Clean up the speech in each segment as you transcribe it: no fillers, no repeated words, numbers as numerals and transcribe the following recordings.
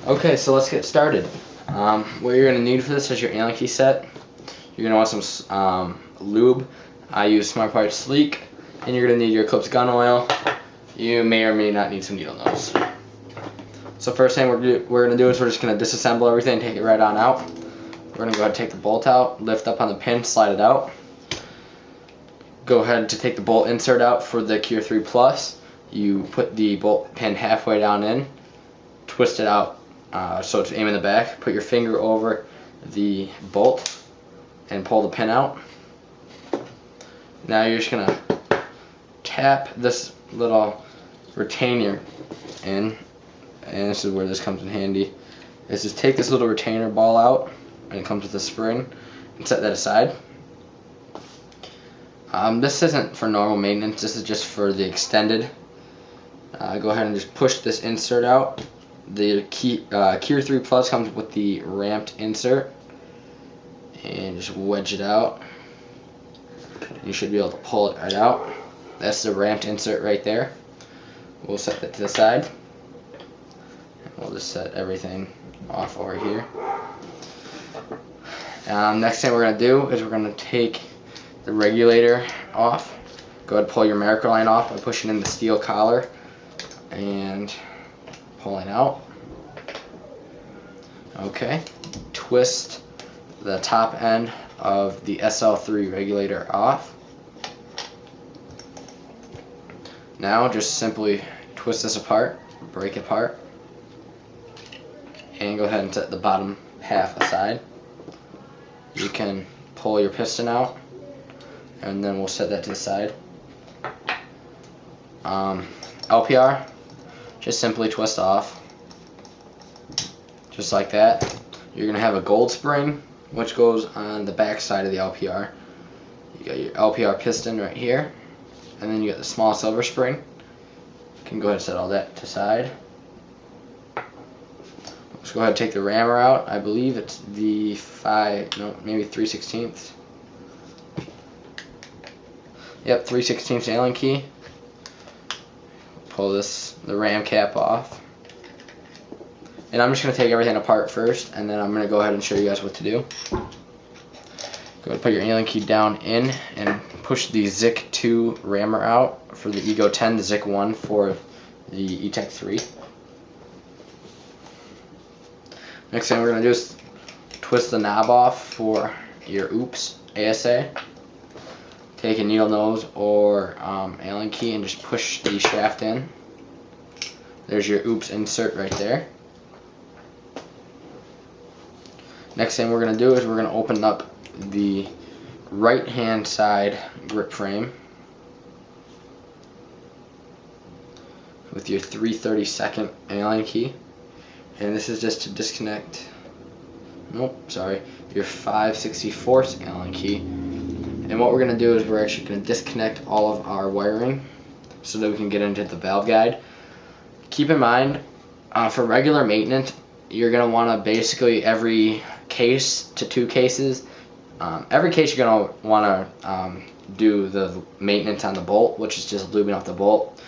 Okay, so let's get started. What you're going to need for this is your Allen key set. You're going to want some lube. I use Smart Parts Sleek. And you're going to need your Eclipse gun oil. You may or may not need some needle nose. So first thing we're going to do is we're just going to disassemble everything, take it right on out. We're going to go ahead and take the bolt out, lift up on the pin, slide it out. Go ahead to take the bolt insert out for the Cure 3 Plus. You put the bolt pin halfway down in, twist it out so it's aim in the back. Put your finger over the bolt and pull the pin out. Now you're just going to tap this little retainer in, and this is where this comes in handy. Is just take this little retainer ball out, and it comes with a spring, and set that aside. This isn't for normal maintenance, this is just for the extended. Go ahead and just push this insert out. The Cure 3 Plus comes with the ramped insert, and just wedge it out. You should be able to pull it right out. That's the ramped insert right there. We'll set that to the side. We'll just set everything off over here. Next thing we're going to do is we're going to take the regulator off. Go ahead and pull your America line off by pushing in the steel collar and pulling out. Okay. Twist the top end of the SL3 regulator off. Now just simply twist this apart, break it apart, and go ahead and set the bottom half aside. You can pull your piston out, and then we'll set that to the side. LPR, just simply twist off, just like that. You're going to have a gold spring, which goes on the back side of the LPR. You got your LPR piston right here, and then you got the small silver spring. You can go ahead and set all that to the side. Let's go ahead and take the rammer out. I believe it's the maybe 3/16. Yep, 3/16 Allen key. Pull the ram cap off. And I'm just going to take everything apart first, and then I'm going to go ahead and show you guys what to do. Go ahead and put your Allen key down in and push the ZIC 2 rammer out for the Ego 10, the ZIC 1 for the Etek 3. Next thing we're going to do is twist the knob off for your OOPS ASA. Take a needle nose or Allen key and just push the shaft in. There's your OOPS insert right there. Next thing we're going to do is we're going to open up the right hand side grip frame with your 3/32 Allen key, and this is just to disconnect your 5/64 Allen key. And what we're going to do is we're actually going to disconnect all of our wiring so that we can get into the valve guide. Keep in mind, for regular maintenance, you're going to want to basically every case to 2 cases, every case you're going to want to do the maintenance on the bolt, which is just lubing off the bolt.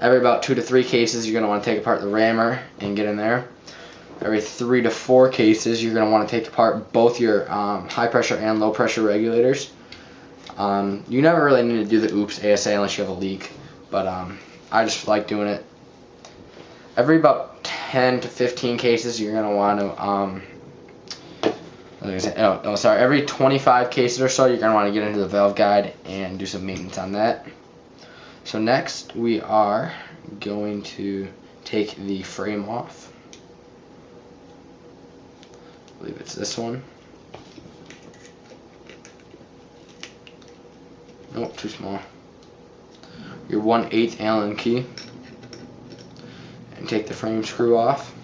Every about 2 to 3 cases, you're going to want to take apart the rammer and get in there. Every 3 to 4 cases, you're going to want to take apart both your high pressure and low pressure regulators. You never really need to do the OOPS ASA unless you have a leak, but I just like doing it. Every about 10 to 15 cases, you're going to want to, every 25 cases or so, you're going to want to get into the valve guide and do some maintenance on that. So next, we are going to take the frame off. I believe it's this one. Nope, too small. Your 1/8 Allen key, and take the frame screw off.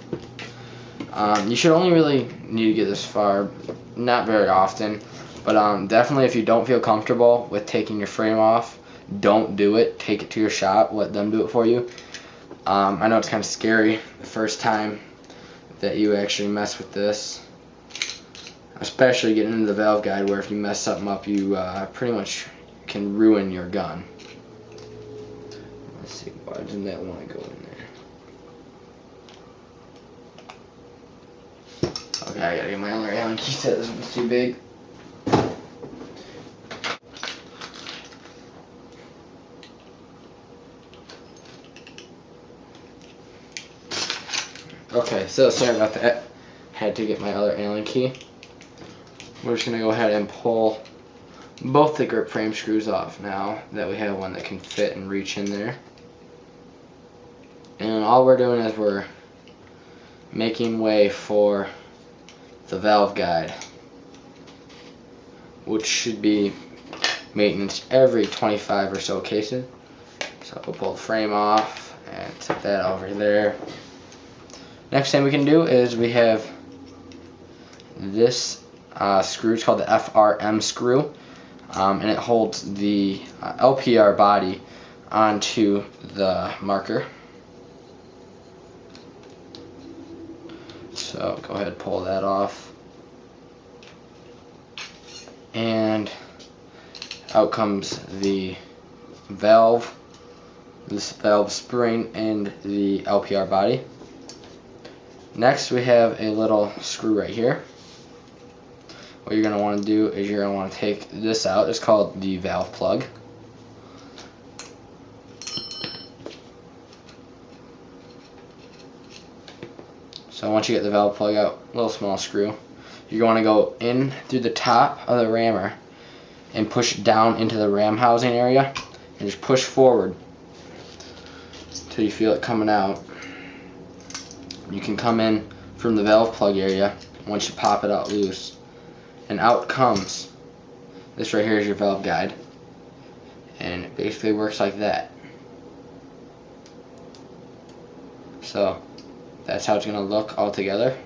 You should only really need to get this far, not very often, but definitely if you don't feel comfortable with taking your frame off, don't do it. Take it to your shop, let them do it for you. I know it's kind of scary the first time that you actually mess with this, especially getting into the valve guide, where if you mess something up, you pretty much can ruin your gun. Let's see, why doesn't that want to go in there? Okay, I gotta get my other Allen key set. This one's too big. Okay, so sorry about that. Had to get my other Allen key. We're just gonna go ahead and pull both the grip frame screws off now that we have one that can fit and reach in there. And all we're doing is we're making way for the valve guide, which should be maintenance every 25 or so cases. So we'll pull the frame off and set that over there. Next thing we can do is we have this screw. It's called the FRM screw, and it holds the LPR body onto the marker. So go ahead and pull that off, and out comes the valve, this valve spring, and the LPR body. Next we have a little screw right here. What you're going to want to do is you're going to want to take this out. It's called the valve plug. So once you get the valve plug out, little small screw, you're going to go in through the top of the rammer and push down into the ram housing area and just push forward until you feel it coming out. You can come in from the valve plug area once you pop it out loose, and out comes this right here is your valve guide, and it basically works like that. So that's how it's going to look all together.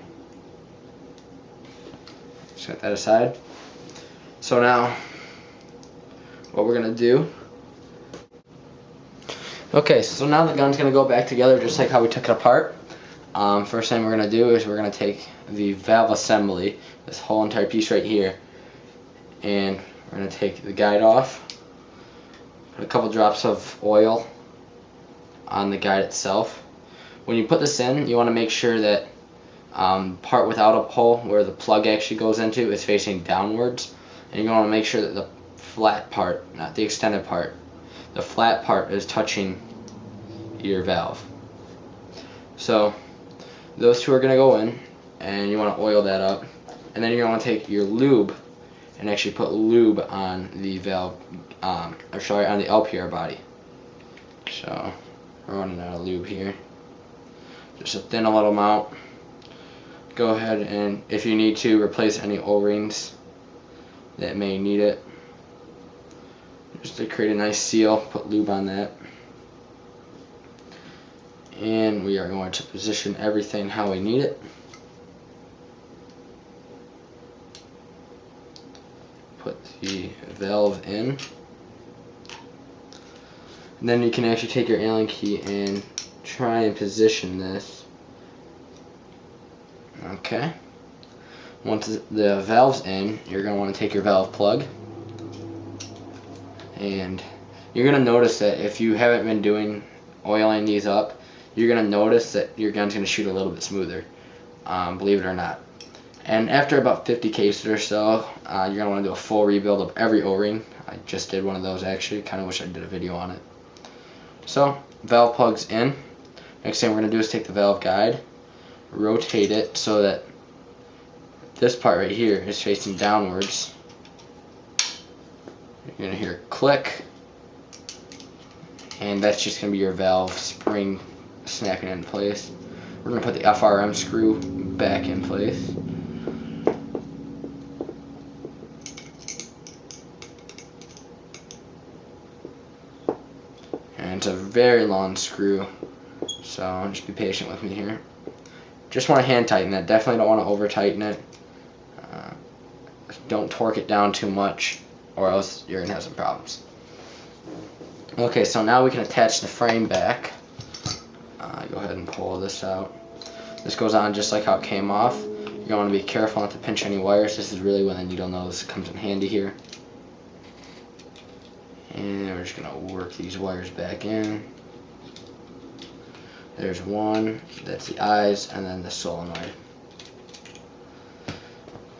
Set that aside. So now what we're going to do, okay, so now the gun's going to go back together just like how we took it apart. First thing we're going to do is we're going to take the valve assembly, this whole entire piece right here, and we're going to take the guide off, put a couple drops of oil on the guide itself. When you put this in, you want to make sure that part without a hole, where the plug actually goes into, is facing downwards, and you want to make sure that the flat part, not the extended part, the flat part is touching your valve. So those two are going to go in, and you want to oil that up, and then you're going to want to take your lube and actually put lube on the valve, on the LPR body. So we're running out of lube here, just a thin little amount. Go ahead and, if you need to, replace any O-rings that may need it, just to create a nice seal. Put lube on that. And we are going to position everything how we need it. Put the valve in. And then you can actually take your Allen key and try and position this. Okay. Once the valve's in, you're going to want to take your valve plug. And you're going to notice that if you haven't been doing oiling these up, you're going to notice that your gun's going to shoot a little bit smoother, believe it or not. And after about 50 cases or so, you're going to want to do a full rebuild of every O-ring. I just did one of those actually, kind of wish I did a video on it. So, valve plug's in. Next thing we're going to do is take the valve guide, rotate it so that this part right here is facing downwards. You're going to hear a click, and that's just going to be your valve spring snapping in place. We're going to put the FRM screw back in place. And it's a very long screw, so just be patient with me here. Just want to hand tighten that. Definitely don't want to over tighten it. Don't torque it down too much, or else you're going to have some problems. Okay, so now we can attach the frame back. Go ahead and pull this out. This goes on just like how it came off. You're going to be careful not to pinch any wires. This is really when the needle nose comes in handy here. And we're just going to work these wires back in. There's one, that's the eyes, and then the solenoid.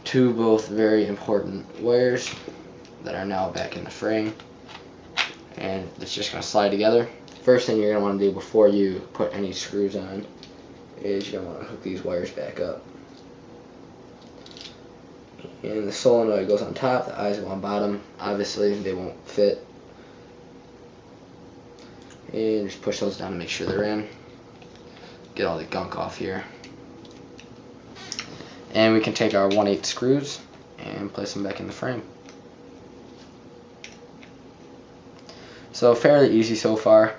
two both very important wires that are now back in the frame, and it's just going to slide together. First thing you're going to want to do before you put any screws on is you're going to want to hook these wires back up. And the solenoid goes on top, the eyes go on bottom. Obviously they won't fit. And just push those down to make sure they're in. Get all the gunk off here. And we can take our 1/8 screws and place them back in the frame. So fairly easy so far.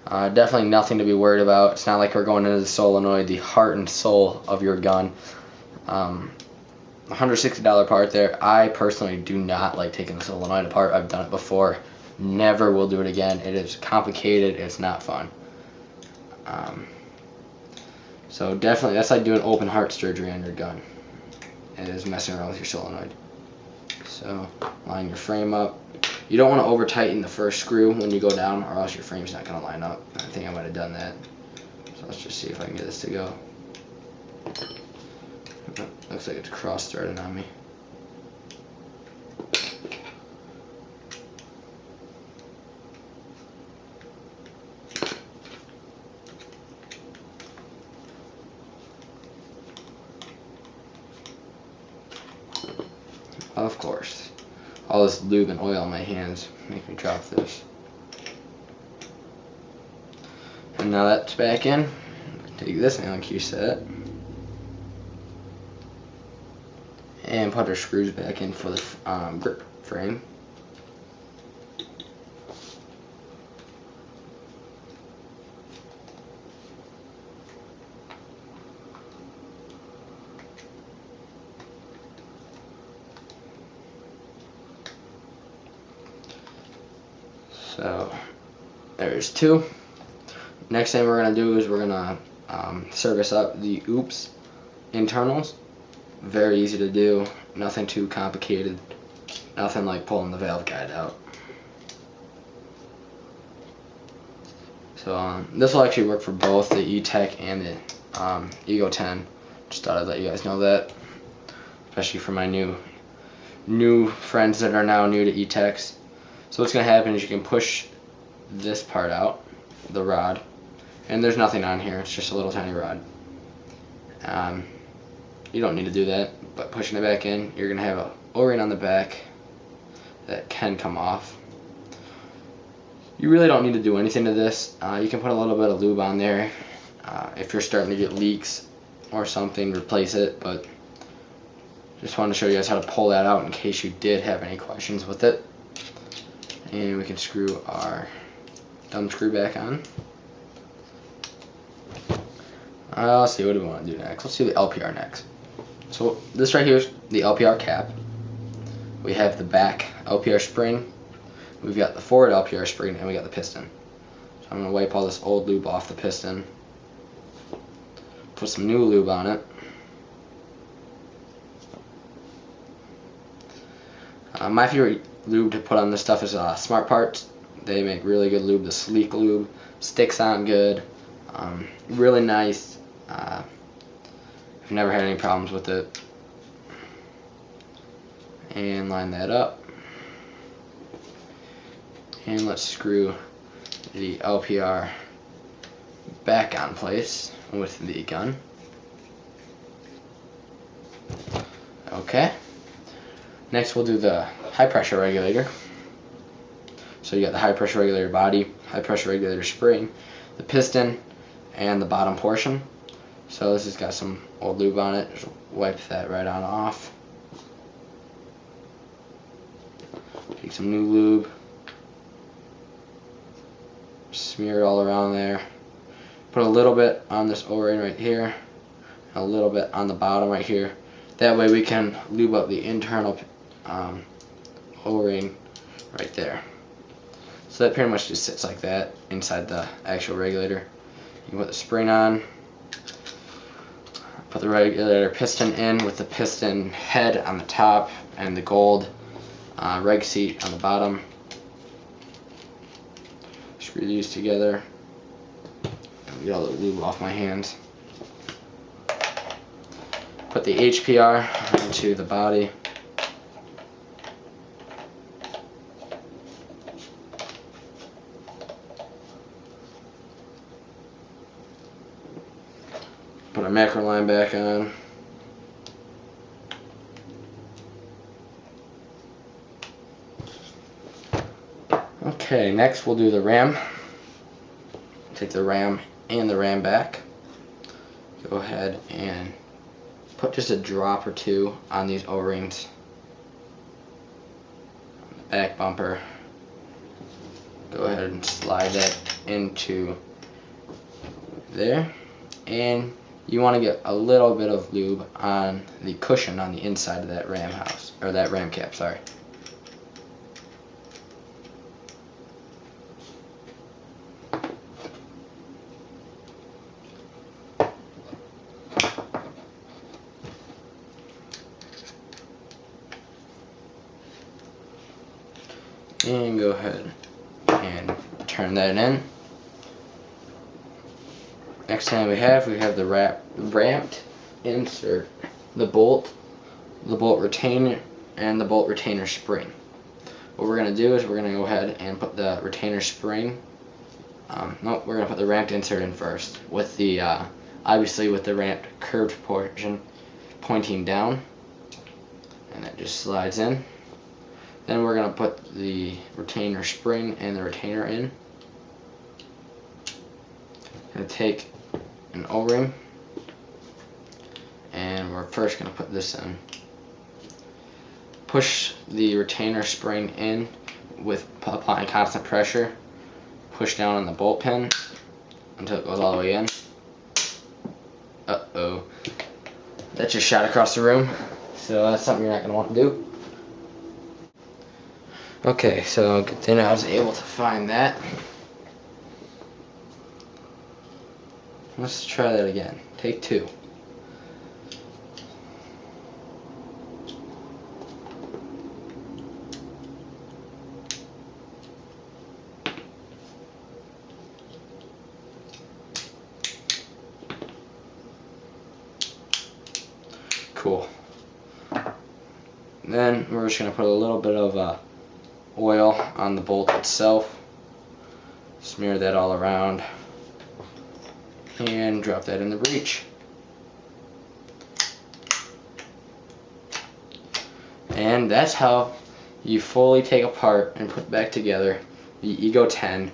Definitely nothing to be worried about. It's not like we're going into the solenoid, the heart and soul of your gun. $160 part there. I personally do not like taking the solenoid apart. I've done it before. Never will do it again. It is complicated. It's not fun. So definitely, that's like doing open heart surgery on your gun. It is messing around with your solenoid. So line your frame up. You don't want to over tighten the first screw when you go down, or else your frame's not going to line up. I think I might have done that. So let's just see if I can get this to go. Looks like it's cross-threaded on me. Of course. All this lube and oil on my hands make me drop this. And now that's back in. Take this Allen key set and put our screws back in for the grip frame. So there's two. Next thing we're going to do is we're going to service up the OOPS internals. Very easy to do, nothing too complicated, nothing like pulling the valve guide out. So this will actually work for both the Etek and the Ego 10. Just thought I'd let you guys know that, especially for my new friends that are now new to Eteks. So what's going to happen is you can push this part out, the rod, and there's nothing on here, it's just a little tiny rod. You don't need to do that, but pushing it back in, you're going to have an O-ring on the back that can come off. You really don't need to do anything to this. You can put a little bit of lube on there. If you're starting to get leaks or something, replace it, but just wanted to show you guys how to pull that out in case you did have any questions with it. And we can screw our thumb screw back on. Let's see, what do we want to do next? Let's do the LPR next. So this right here is the LPR cap. We have the back LPR spring. We've got the forward LPR spring, and we got the piston. So I'm going to wipe all this old lube off the piston. Put some new lube on it. My favorite lube to put on this stuff is Smart Parts. They make really good lube. The sleek lube sticks on good. Really nice. I've never had any problems with it. And line that up. And let's screw the LPR back on place with the gun. Okay. Next we'll do the high pressure regulator. So you got the high pressure regulator body, high pressure regulator spring, the piston, and the bottom portion. So this has got some old lube on it. Just wipe that right on off. Take some new lube. Smear it all around there. Put a little bit on this O-ring right here, and a little bit on the bottom right here. That way we can lube up the internal O-ring right there. So that pretty much just sits like that inside the actual regulator. You put the spring on, put the regulator piston in with the piston head on the top and the gold reg seat on the bottom. Screw these together. Get all the lube off my hands. Put put the HPR into the body. Put a macro line back on. Okay, next we'll do the ram. Take the ram and the ram back. Go ahead and put just a drop or two on these O-rings. Back bumper. Go ahead and slide that into there. And you want to get a little bit of lube on the cushion on the inside of that ram house, or that ram cap, sorry. And go ahead and turn that in. Next thing we have the ramped insert, the bolt retainer, and the bolt retainer spring. What we're going to do is we're going to go ahead and put the retainer spring, we're going to put the ramped insert in first, with the, obviously with the ramped curved portion pointing down, and that just slides in. Then we're going to put the retainer spring and the retainer in. Going to take an O-ring, and we're first going to put this in. Push the retainer spring in with applying constant pressure. Push down on the bolt pin until it goes all the way in. Uh-oh. That just shot across the room, so that's something you're not going to want to do. Okay, so then I was able to find that. Let's try that again. Take two. Cool. Then we're just going to put a little bit of oil on the bolt itself. Smear that all around. And drop that in the breech. And that's how you fully take apart and put back together the Ego 10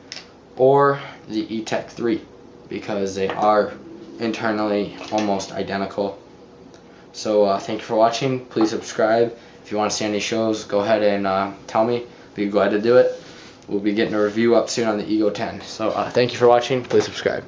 or the Etek 3, because they are internally almost identical. So thank you for watching. Please subscribe. If you want to see any shows, go ahead and tell me. Be glad to do it. We'll be getting a review up soon on the Ego 10. So thank you for watching. Please subscribe.